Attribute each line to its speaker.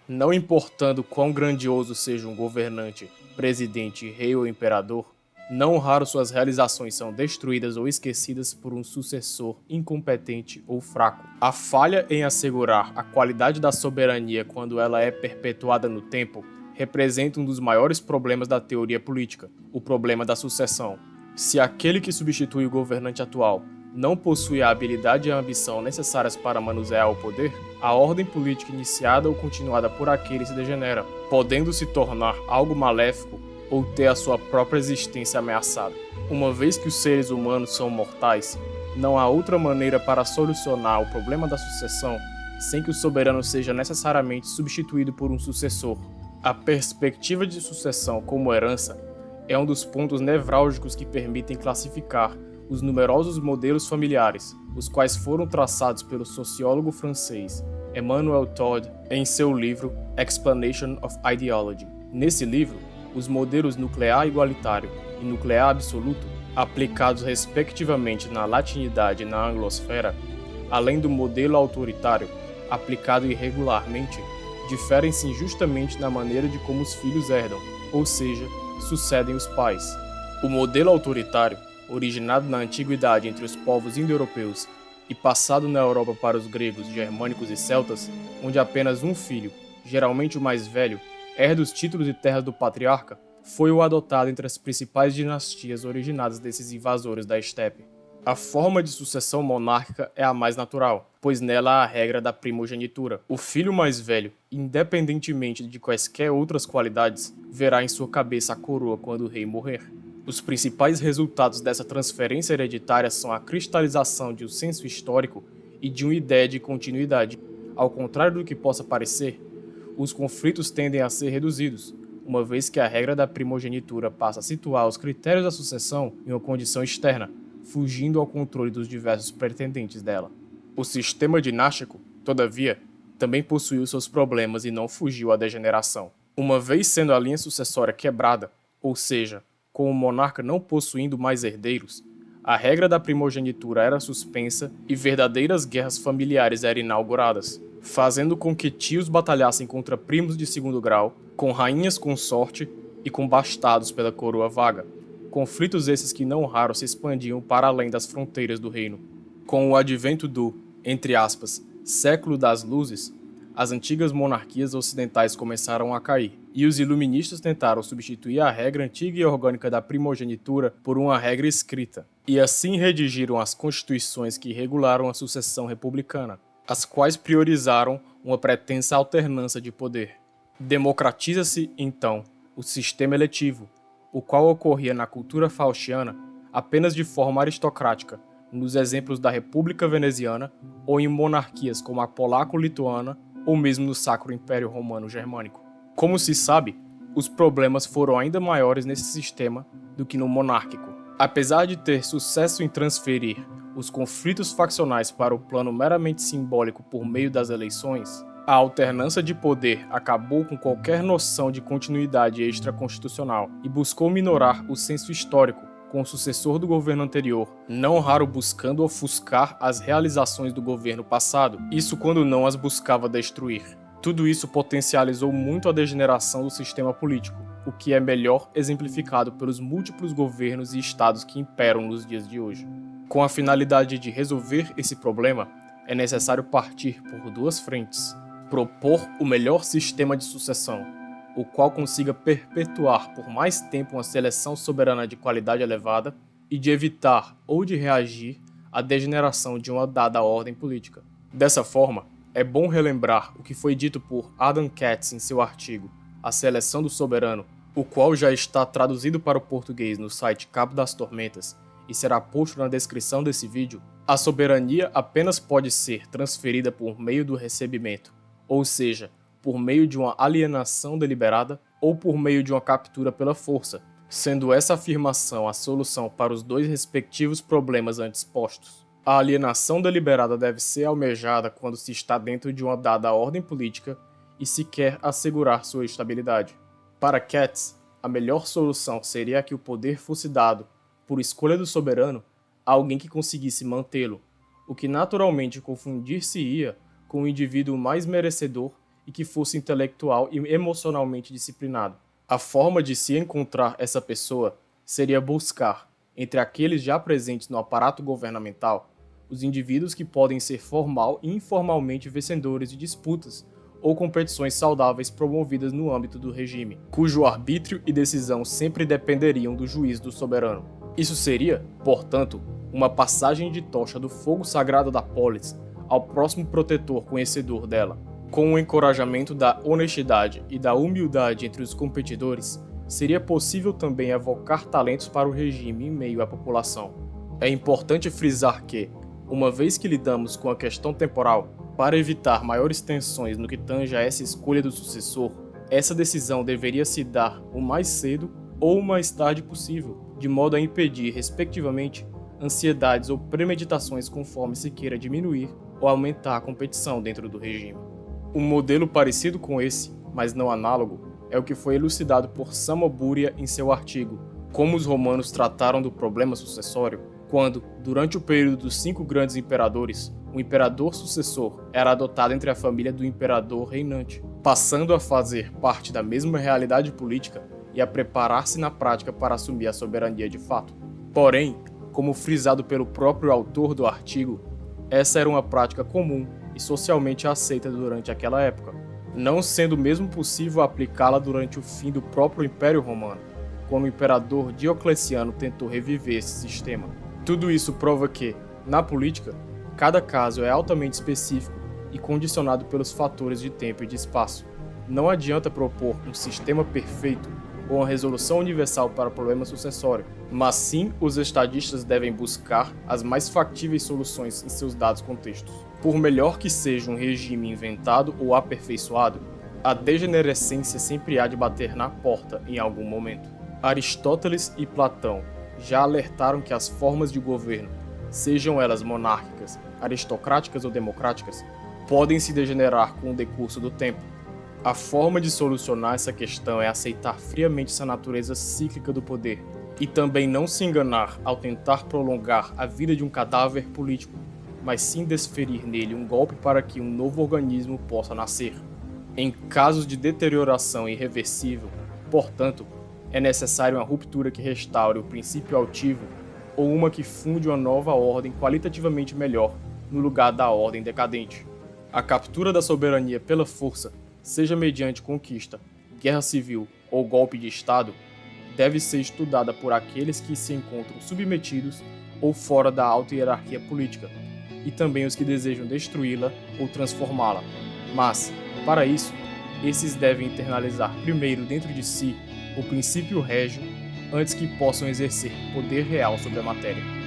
Speaker 1: Não importando quão grandioso seja um governante, presidente, rei ou imperador, não raro suas realizações são destruídas ou esquecidas por um sucessor incompetente ou fraco. A falha em assegurar a qualidade da soberania quando ela é perpetuada no tempo representa um dos maiores problemas da teoria política, o problema da sucessão. Se aquele que substitui o governante atual não possui a habilidade e a ambição necessárias para manusear o poder, a ordem política iniciada ou continuada por aquele se degenera, podendo se tornar algo maléfico ou ter a sua própria existência ameaçada. Uma vez que os seres humanos são mortais, não há outra maneira para solucionar o problema da sucessão sem que o soberano seja necessariamente substituído por um sucessor. A perspectiva de sucessão como herança é um dos pontos nevrálgicos que permitem classificar os numerosos modelos familiares, os quais foram traçados pelo sociólogo francês Emmanuel Todd em seu livro Explanation of Ideology. Nesse livro, os modelos nuclear igualitário e nuclear absoluto, aplicados respectivamente na latinidade e na anglosfera, além do modelo autoritário, aplicado irregularmente, diferem-se injustamente na maneira de como os filhos herdam, ou seja, sucedem os pais. O modelo autoritário, originado na antiguidade entre os povos indo-europeus e passado na Europa para os gregos, germânicos e celtas, onde apenas um filho, geralmente o mais velho, herda os títulos e terras do patriarca, foi o adotado entre as principais dinastias originadas desses invasores da estepe. A forma de sucessão monárquica é a mais natural, pois nela há a regra da primogenitura. O filho mais velho, independentemente de quaisquer outras qualidades, verá em sua cabeça a coroa quando o rei morrer. Os principais resultados dessa transferência hereditária são a cristalização de um senso histórico e de uma ideia de continuidade. Ao contrário do que possa parecer, os conflitos tendem a ser reduzidos, uma vez que a regra da primogenitura passa a situar os critérios da sucessão em uma condição externa, fugindo ao controle dos diversos pretendentes dela. O sistema dinástico, todavia, também possuiu seus problemas e não fugiu à degeneração. Uma vez sendo a linha sucessória quebrada, ou seja, com o monarca não possuindo mais herdeiros, a regra da primogenitura era suspensa e verdadeiras guerras familiares eram inauguradas, fazendo com que tios batalhassem contra primos de segundo grau, com rainhas consorte e com bastardos pela coroa vaga. Conflitos esses que não raro se expandiam para além das fronteiras do reino. Com o advento do, entre aspas, século das luzes, as antigas monarquias ocidentais começaram a cair, e os iluministas tentaram substituir a regra antiga e orgânica da primogenitura por uma regra escrita, e assim redigiram as constituições que regularam a sucessão republicana, as quais priorizaram uma pretensa alternância de poder. Democratiza-se, então, o sistema eletivo, o qual ocorria na cultura faustiana apenas de forma aristocrática, nos exemplos da República Veneziana ou em monarquias como a polaco-lituana ou mesmo no Sacro Império Romano Germânico. Como se sabe, os problemas foram ainda maiores nesse sistema do que no monárquico. Apesar de ter sucesso em transferir os conflitos faccionais para o plano meramente simbólico por meio das eleições, a alternância de poder acabou com qualquer noção de continuidade extraconstitucional e buscou minorar o senso histórico com o sucessor do governo anterior, não raro buscando ofuscar as realizações do governo passado, isso quando não as buscava destruir. Tudo isso potencializou muito a degeneração do sistema político, o que é melhor exemplificado pelos múltiplos governos e estados que imperam nos dias de hoje. Com a finalidade de resolver esse problema, é necessário partir por duas frentes. Propor o melhor sistema de sucessão, o qual consiga perpetuar por mais tempo uma seleção soberana de qualidade elevada e de evitar ou de reagir à degeneração de uma dada ordem política. Dessa forma, é bom relembrar o que foi dito por Adam Katz em seu artigo A Seleção do Soberano, o qual já está traduzido para o português no site Cabo das Tormentas e será posto na descrição desse vídeo. A soberania apenas pode ser transferida por meio do recebimento, ou seja, por meio de uma alienação deliberada ou por meio de uma captura pela força, sendo essa afirmação a solução para os dois respectivos problemas antes postos. A alienação deliberada deve ser almejada quando se está dentro de uma dada ordem política e se quer assegurar sua estabilidade. Para Katz, a melhor solução seria que o poder fosse dado, por escolha do soberano, a alguém que conseguisse mantê-lo, o que naturalmente confundir-se-ia com o indivíduo mais merecedor e que fosse intelectual e emocionalmente disciplinado. A forma de se encontrar essa pessoa seria buscar, entre aqueles já presentes no aparato governamental, os indivíduos que podem ser formal e informalmente vencedores de disputas ou competições saudáveis promovidas no âmbito do regime, cujo arbítrio e decisão sempre dependeriam do juízo do soberano. Isso seria, portanto, uma passagem de tocha do fogo sagrado da polis ao próximo protetor conhecedor dela. Com o encorajamento da honestidade e da humildade entre os competidores, seria possível também evocar talentos para o regime em meio à população. É importante frisar que, uma vez que lidamos com a questão temporal, para evitar maiores tensões no que tange a essa escolha do sucessor, essa decisão deveria se dar o mais cedo ou o mais tarde possível, de modo a impedir, respectivamente, ansiedades ou premeditações conforme se queira diminuir ou aumentar a competição dentro do regime. Um modelo parecido com esse, mas não análogo, é o que foi elucidado por Samoburia em seu artigo Como os Romanos Trataram do Problema Sucessório, quando, durante o período dos 5 grandes imperadores, o imperador sucessor era adotado entre a família do imperador reinante, passando a fazer parte da mesma realidade política e a preparar-se na prática para assumir a soberania de fato. Porém, como frisado pelo próprio autor do artigo, essa era uma prática comum e socialmente aceita durante aquela época, não sendo mesmo possível aplicá-la durante o fim do próprio Império Romano, quando o imperador Diocleciano tentou reviver esse sistema. Tudo isso prova que, na política, cada caso é altamente específico e condicionado pelos fatores de tempo e de espaço. Não adianta propor um sistema perfeito ou uma resolução universal para o problema sucessório, mas sim os estadistas devem buscar as mais factíveis soluções em seus dados contextos. Por melhor que seja um regime inventado ou aperfeiçoado, a degenerescência sempre há de bater na porta em algum momento. Aristóteles e Platão já alertaram que as formas de governo, sejam elas monárquicas, aristocráticas ou democráticas, podem se degenerar com o decurso do tempo. A forma de solucionar essa questão é aceitar friamente essa natureza cíclica do poder e também não se enganar ao tentar prolongar a vida de um cadáver político, mas sim desferir nele um golpe para que um novo organismo possa nascer. Em casos de deterioração irreversível, portanto, é necessária uma ruptura que restaure o princípio altivo ou uma que funde uma nova ordem qualitativamente melhor no lugar da ordem decadente. A captura da soberania pela força, seja mediante conquista, guerra civil ou golpe de Estado, deve ser estudada por aqueles que se encontram submetidos ou fora da alta hierarquia política, e também os que desejam destruí-la ou transformá-la. Mas, para isso, esses devem internalizar primeiro dentro de si o princípio régio antes que possam exercer poder real sobre a matéria.